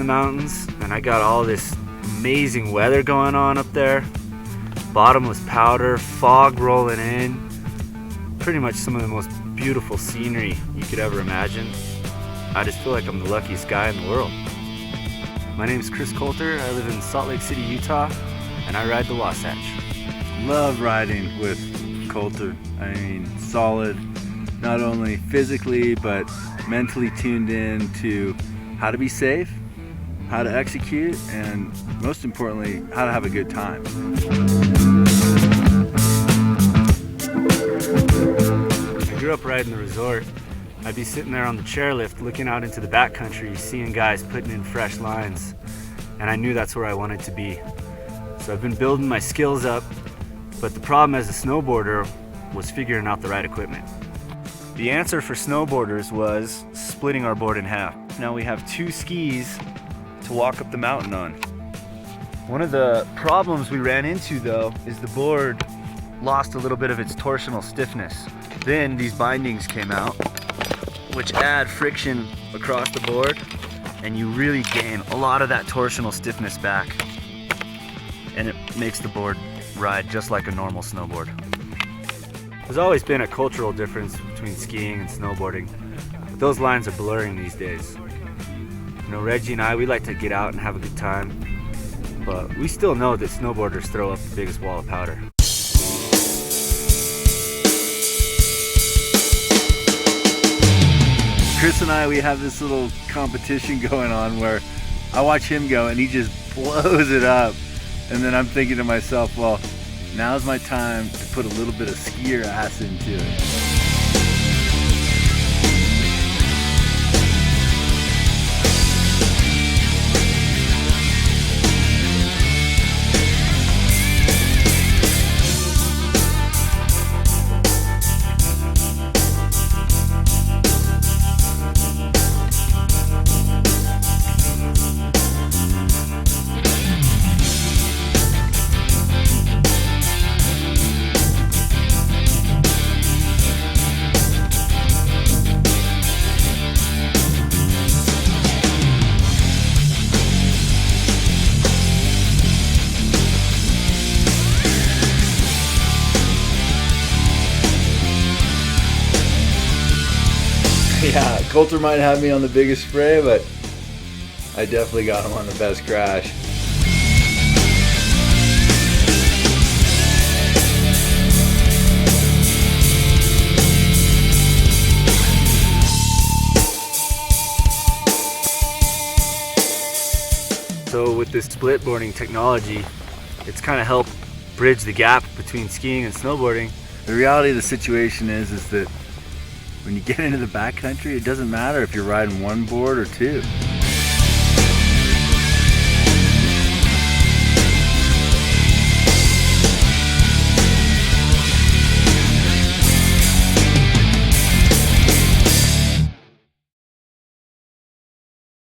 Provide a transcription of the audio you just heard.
the mountains, and I got all this amazing weather going on up there. Bottomless powder, fog rolling in, pretty much some of the most beautiful scenery you could ever imagine. I just feel like I'm the luckiest guy in the world. My name is Chris Coulter. I live in Salt Lake City, Utah, and I ride the Wasatch. Love riding with Coulter. I mean, solid, not only physically, but mentally tuned in to how to be safe, how to execute, and most importantly, how to have a good time. I grew up riding the resort. I'd be sitting there on the chairlift looking out into the backcountry, seeing guys putting in fresh lines, and I knew that's where I wanted to be. So I've been building my skills up, but the problem as a snowboarder was figuring out the right equipment. The answer for snowboarders was splitting our board in half. Now we have 2 skis to walk up the mountain on. One of the problems we ran into though is the board lost a little bit of its torsional stiffness. Then these bindings came out, which add friction across the board, and you really gain a lot of that torsional stiffness back, and it makes the board ride just like a normal snowboard. There's always been a cultural difference between skiing and snowboarding, but those lines are blurring these days. You know, Reggie and I, we like to get out and have a good time, but we still know that snowboarders throw up the biggest wall of powder. Chris and I, we have this little competition going on where I watch him go and he just blows it up. And then I'm thinking to myself, well, now's my time to put a little bit of skier ass into it. Yeah, Coulter might have me on the biggest spray, but I definitely got him on the best crash. So with this split boarding technology, it's kind of helped bridge the gap between skiing and snowboarding. The reality of the situation is that when you get into the backcountry, it doesn't matter if you're riding one board or 2.